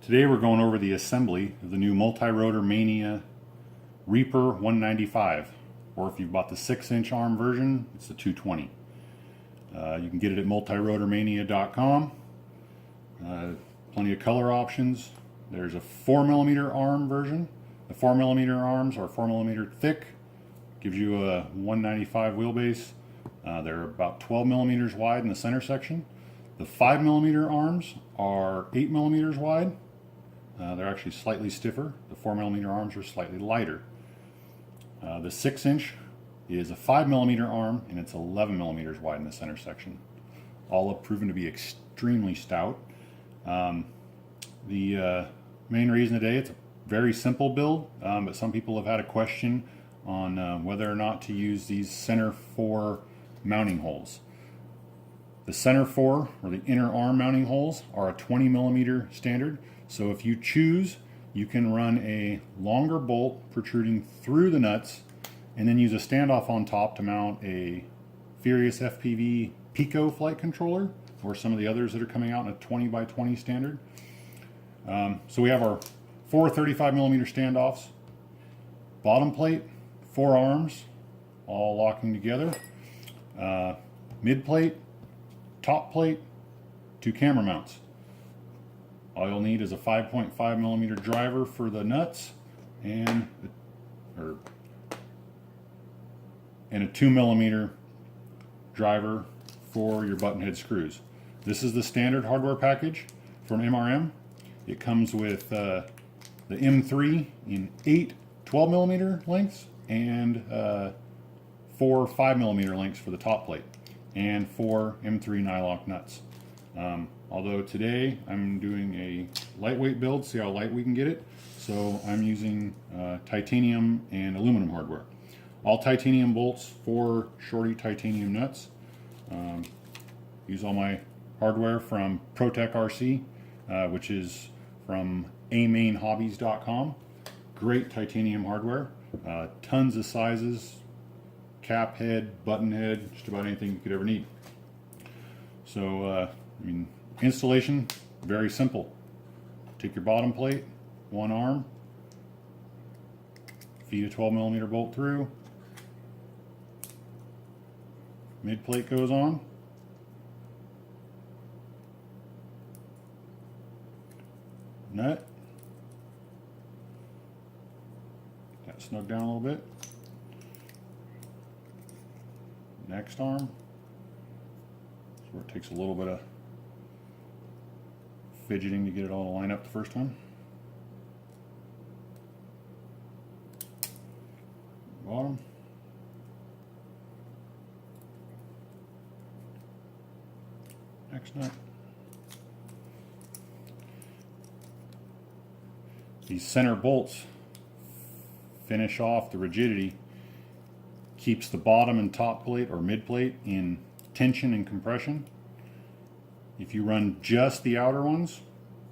Today we're going over the assembly of the new multi-rotor Mania Reaper 195, or if you've bought the 6-inch arm version, it's the 220. You can get it at multirotormania.com. Plenty of color options. There's a 4mm arm version. The 4mm arms are 4mm thick, gives you a 195 wheelbase. They're about 12 millimeters wide in the center section. The 5mm arms are 8 millimeters wide. They're actually slightly stiffer. The 4mm arms are slightly lighter. The 6-inch is a 5mm arm, and it's 11 millimeters wide in the center section. All have proven to be extremely stout. The main reason today, it's a very simple build, but some people have had a question on whether or not to use these center 4 mounting holes. The center 4, or the inner arm mounting holes, are a 20 millimeter standard. So if you choose, you can run a longer bolt protruding through the nuts and then use a standoff on top to mount a Furious FPV Pico flight controller, or some of the others that are coming out in a 20 by 20 standard. So we have our 4 35 millimeter standoffs, bottom plate, 4 arms, all locking together, mid plate, top plate, 2 camera mounts. All you'll need is a 5.5 millimeter driver for the nuts and a 2 millimeter driver for your button head screws. This is the standard hardware package from MRM. It comes with the M3 in 8 12 millimeter lengths and 4 5 millimeter lengths for the top plate, and 4 M3 nylock nuts. Although today I'm doing a lightweight build, see how light we can get it. So I'm using titanium and aluminum hardware. All titanium bolts, 4 shorty titanium nuts. Use all my hardware from ProTech RC, which is from amainhobbies.com. Great titanium hardware, tons of sizes, cap head, button head, just about anything you could ever need. So, installation, very simple. Take your bottom plate, 1 arm, feed a 12 millimeter bolt through, mid plate goes on, nut, that snug down a little bit, next arm, so it takes a little bit of fidgeting to get it all to line up the first time. Bottom. Next nut. These center bolts finish off the rigidity, keeps the bottom and top plate or mid plate in tension and compression. If you run just the outer ones,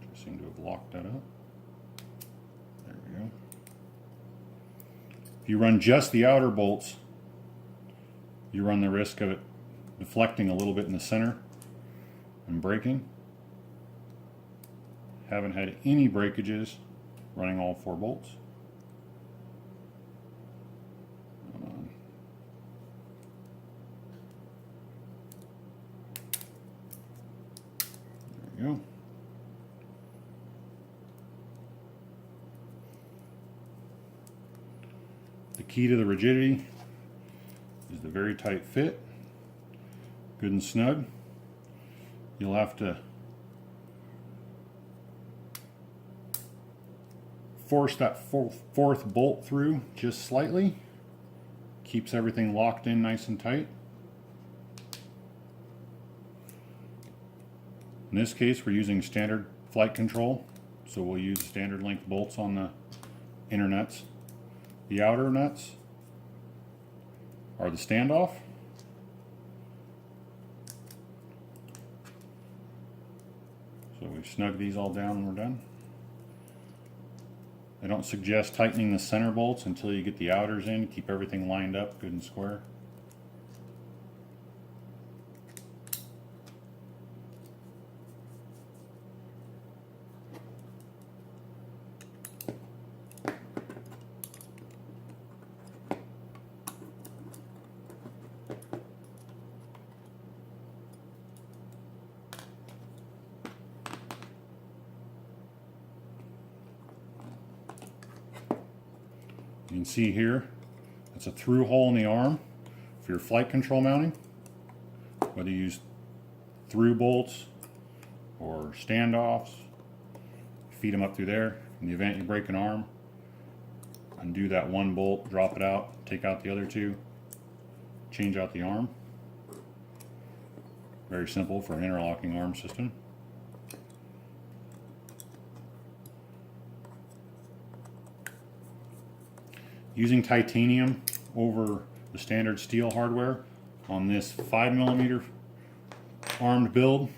I seem to have locked that up. There we go. If you run just the outer bolts, you run the risk of it deflecting a little bit in the center and breaking. Haven't had any breakages running all 4 bolts. Go. The key to the rigidity is the very tight fit, good and snug. You'll have to force that fourth bolt through just slightly, keeps everything locked in nice and tight. In this case, we're using standard flight control, so we'll use standard length bolts on the inner nuts. The outer nuts are the standoff. So we've snugged these all down and we're done. I don't suggest tightening the center bolts until you get the outers in, keep everything lined up good and square. You can see here, it's a through hole in the arm for your flight control mounting. Whether you use through bolts or standoffs, feed them up through there. In the event you break an arm, undo that one bolt, drop it out, take out the other two, change out the arm. Very simple for an interlocking arm system. Using titanium over the standard steel hardware on this 5mm armed build,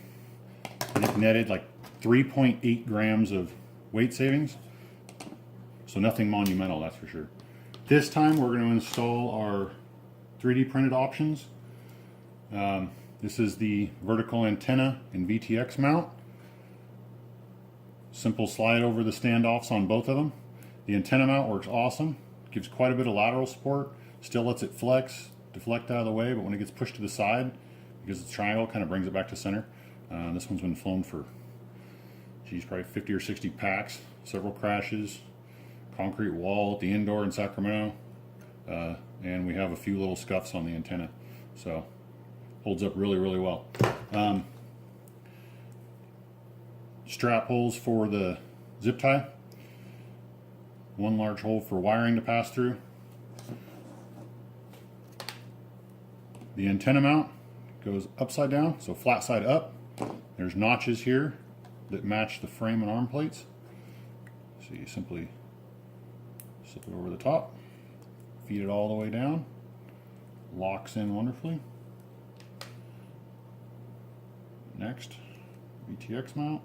I think netted like 3.8 grams of weight savings. So nothing monumental, that's for sure. This time we're going to install our 3D printed options. This is the vertical antenna and VTX mount. Simple slide over the standoffs on both of them. The antenna mount works awesome. Gives quite a bit of lateral support. Still lets it flex, deflect out of the way, but when it gets pushed to the side, because it's triangle, kind of brings it back to center. This one's been flown for, geez, probably 50 or 60 packs, several crashes, concrete wall at the indoor in Sacramento, and we have a few little scuffs on the antenna. So holds up really, really well. Strap holes for the zip tie. One large hole for wiring to pass through. The antenna mount goes upside down, so flat side up. There's notches here that match the frame and arm plates. So you simply slip it over the top, feed it all the way down, locks in wonderfully. Next, VTX mount,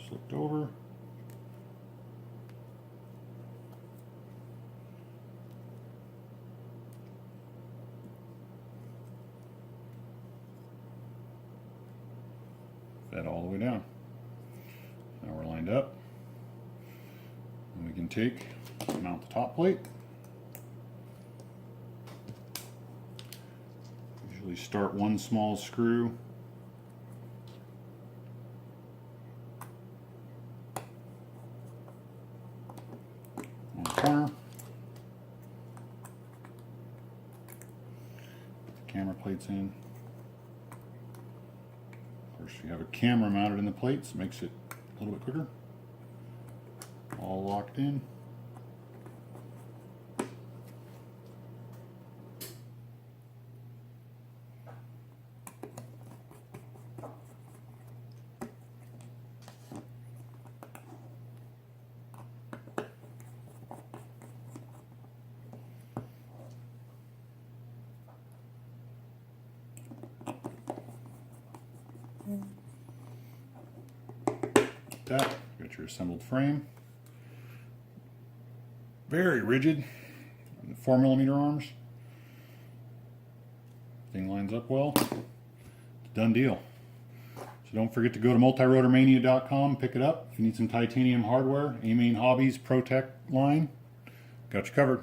slipped over. Fed all the way down. Now we're lined up. And we can mount the top plate. Usually start one small screw. On the corner. Put the camera plates in. Of course, you have a camera mounted in the plates, makes it a little bit quicker. All locked in. That, got your assembled frame. Very rigid, 4mm arms. Thing lines up well. It's a done deal. So don't forget to go to multirotormania.com, pick it up. If you need some titanium hardware, Amine Hobbies ProTech line, got you covered.